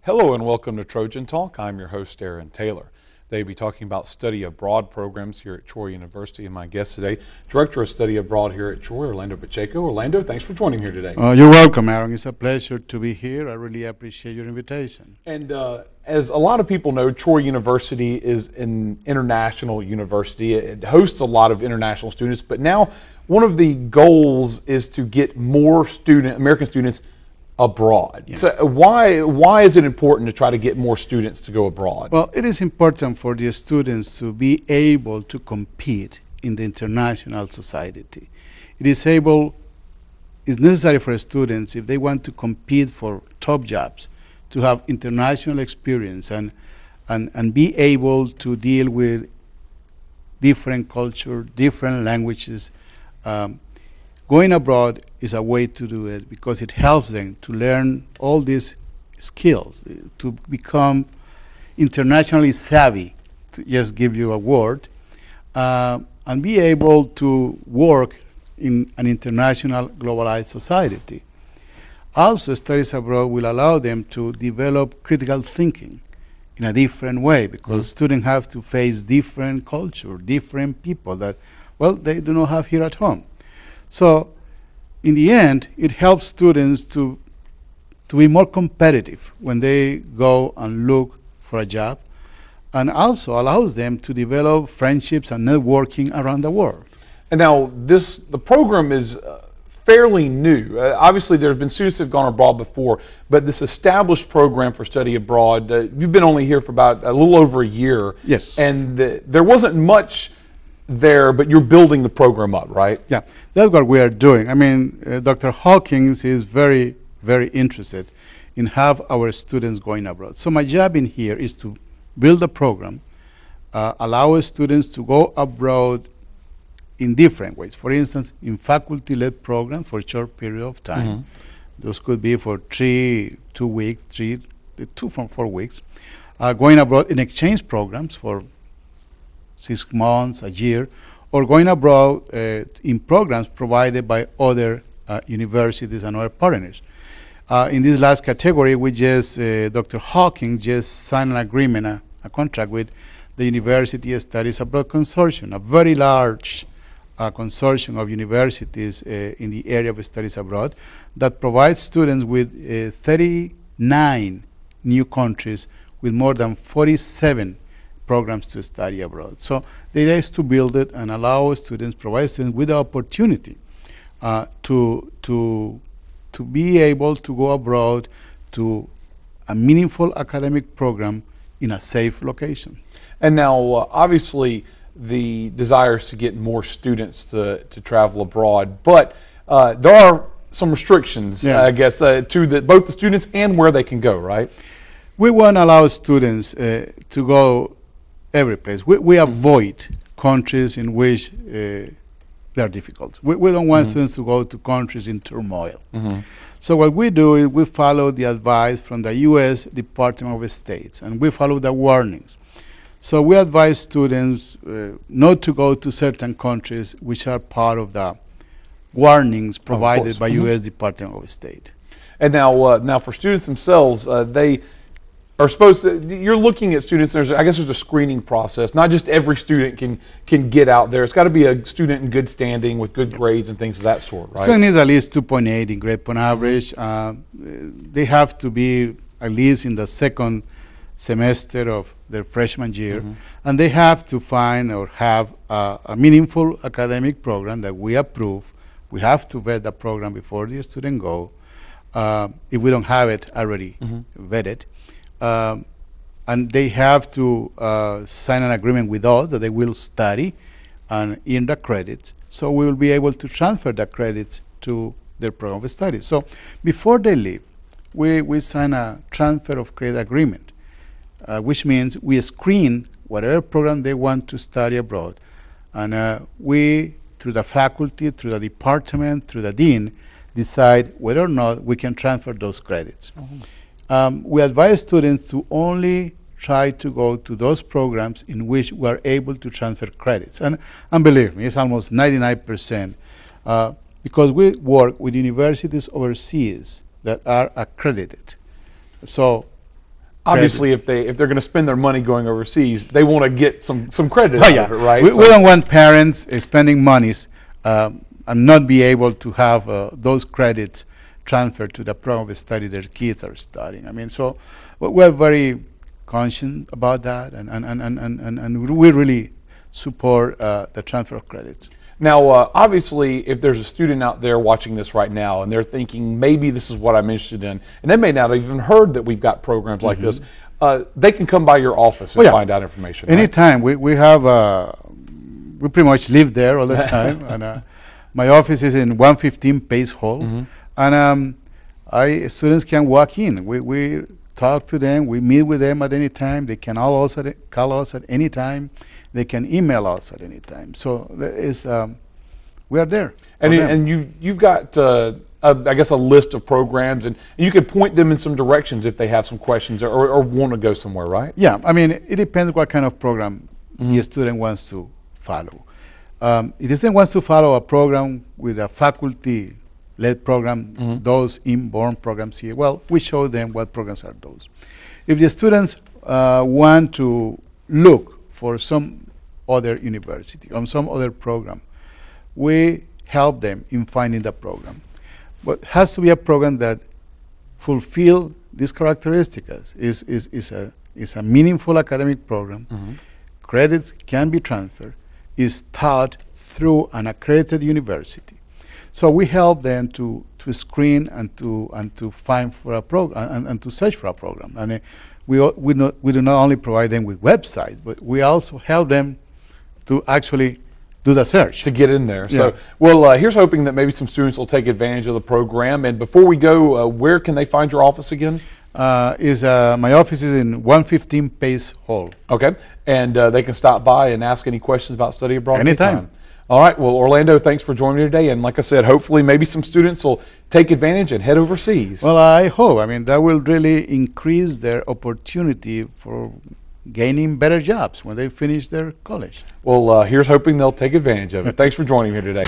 Hello and welcome to Trojan Talk. I'm your host, Aaron Taylor. Today we'll be talking about study abroad programs here at Troy University, and my guest today, Director of Study Abroad here at Troy, Orlando Pacheco. Orlando, thanks for joining here today. You're welcome, Aaron. It's a pleasure to be here. I really appreciate your invitation. And as a lot of people know, Troy University is an international university. It hosts a lot of international students, but now one of the goals is to get more American students abroad. Yeah. So why is it important to try to get more students to go abroad? Well, it is important for the students to be able to compete in the international society. It's necessary for students, if they want to compete for top jobs, to have international experience and be able to deal with different culture, different languages. Going abroad is a way to do it because it helps them to learn all these skills, to become internationally savvy, to just give you a word, and be able to work in an international globalized society. Also, studies abroad will allow them to develop critical thinking in a different way because students have to face different culture, different people that, well, they do not have here at home. So, in the end, it helps students to be more competitive when they go and look for a job, and also allows them to develop friendships and networking around the world. And now, the program is fairly new. Obviously, there have been students that have gone abroad before, but this established program for study abroad, you've been only here for about a little over a year. Yes. And there wasn't much there, but you're building the program up, right? Yeah, that's what we are doing. I mean, Dr. Hawkins is very, very interested in have our students going abroad. So my job in here is to build a program, allow students to go abroad in different ways. For instance, in faculty-led programs for a short period of time. Those could be for 2 weeks, 2 from 4 weeks. Going abroad in exchange programs for 6 months, a year, or going abroad in programs provided by other universities and other partners. In this last category, Dr. Hawkins just signed an agreement, a contract with the University Studies Abroad Consortium, a very large consortium of universities in the area of studies abroad that provides students with 39 new countries with more than 47 programs to study abroad. So the idea is to build it and allow students, provide students with the opportunity to be able to go abroad to a meaningful academic program in a safe location. And now, obviously, the desire is to get more students to travel abroad, but there are some restrictions, I guess, to both the students and where they can go, right? We want to allow students to go every place. We avoid countries in which they are difficult. We don't want students to go to countries in turmoil. So what we do is we follow the advice from the U.S. Department of State, and we follow the warnings. So we advise students not to go to certain countries which are part of the warnings provided by U.S. Department of State. And now for students themselves, they are supposed to, you're looking at students, I guess there's a screening process. Not just every student can get out there. It's got to be a student in good standing with good grades and things of that sort, right? Student needs at least 2.8 in grade point average. They have to be at least in the second semester of their freshman year, and they have to find or have a meaningful academic program that we approve. We have to vet the program before the student go, if we don't have it already vetted. And they have to sign an agreement with us that they will study and earn the credits. So we will be able to transfer the credits to their program of study. So before they leave, we sign a transfer of credit agreement, which means we screen whatever program they want to study abroad. And we, through the faculty, through the department, through the dean, decide whether or not we can transfer those credits. We advise students to only try to go to those programs in which we are able to transfer credits. And believe me, it's almost 99%, because we work with universities overseas that are accredited. So Obviously, if they're going to spend their money going overseas, they want to get some credit Oh, out yeah. of it, right? We don't want parents spending monies and not be able to have those credits transferred to the program of study their kids are studying. I mean, so we're very conscious about that, and we really support the transfer of credits. Now, obviously, if there's a student out there watching this right now and they're thinking, maybe this is what I'm interested in, and they may not have even heard that we've got programs like this, they can come by your office and find out information. Anytime. Right? We have, we pretty much live there all the time. And my office is in 115 Pace Hall. And students can walk in. We talk to them. We meet with them at any time. They can call us at any time. They can email us at any time. So we are there. And you've got, I guess, a list of programs, and you can point them in some directions if they have some questions or want to go somewhere, right? Yeah, I mean, it depends what kind of program the student wants to follow. If the student wants to follow a program with a faculty-led program, those inborn programs here, well, we show them what programs are those. If the students want to look for some other university or some other program, we help them in finding the program. But it has to be a program that fulfill these characteristics. Is a meaningful academic program. Credits can be transferred. Is taught through an accredited university. So we help them to screen and to find for a program and to search for a program. And we do not only provide them with websites, but we also help them to actually do the search. To get in there. Yeah. So, well, here's hoping that maybe some students will take advantage of the program. And before we go, where can they find your office again? My office is in 115 Pace Hall. Okay. And they can stop by and ask any questions about study abroad Anytime. All right. Well, Orlando, thanks for joining me today. And like I said, hopefully maybe some students will take advantage and head overseas. Well, I hope. I mean, that will really increase their opportunity for gaining better jobs when they finish their college. Well, here's hoping they'll take advantage of it. Thanks for joining me here today.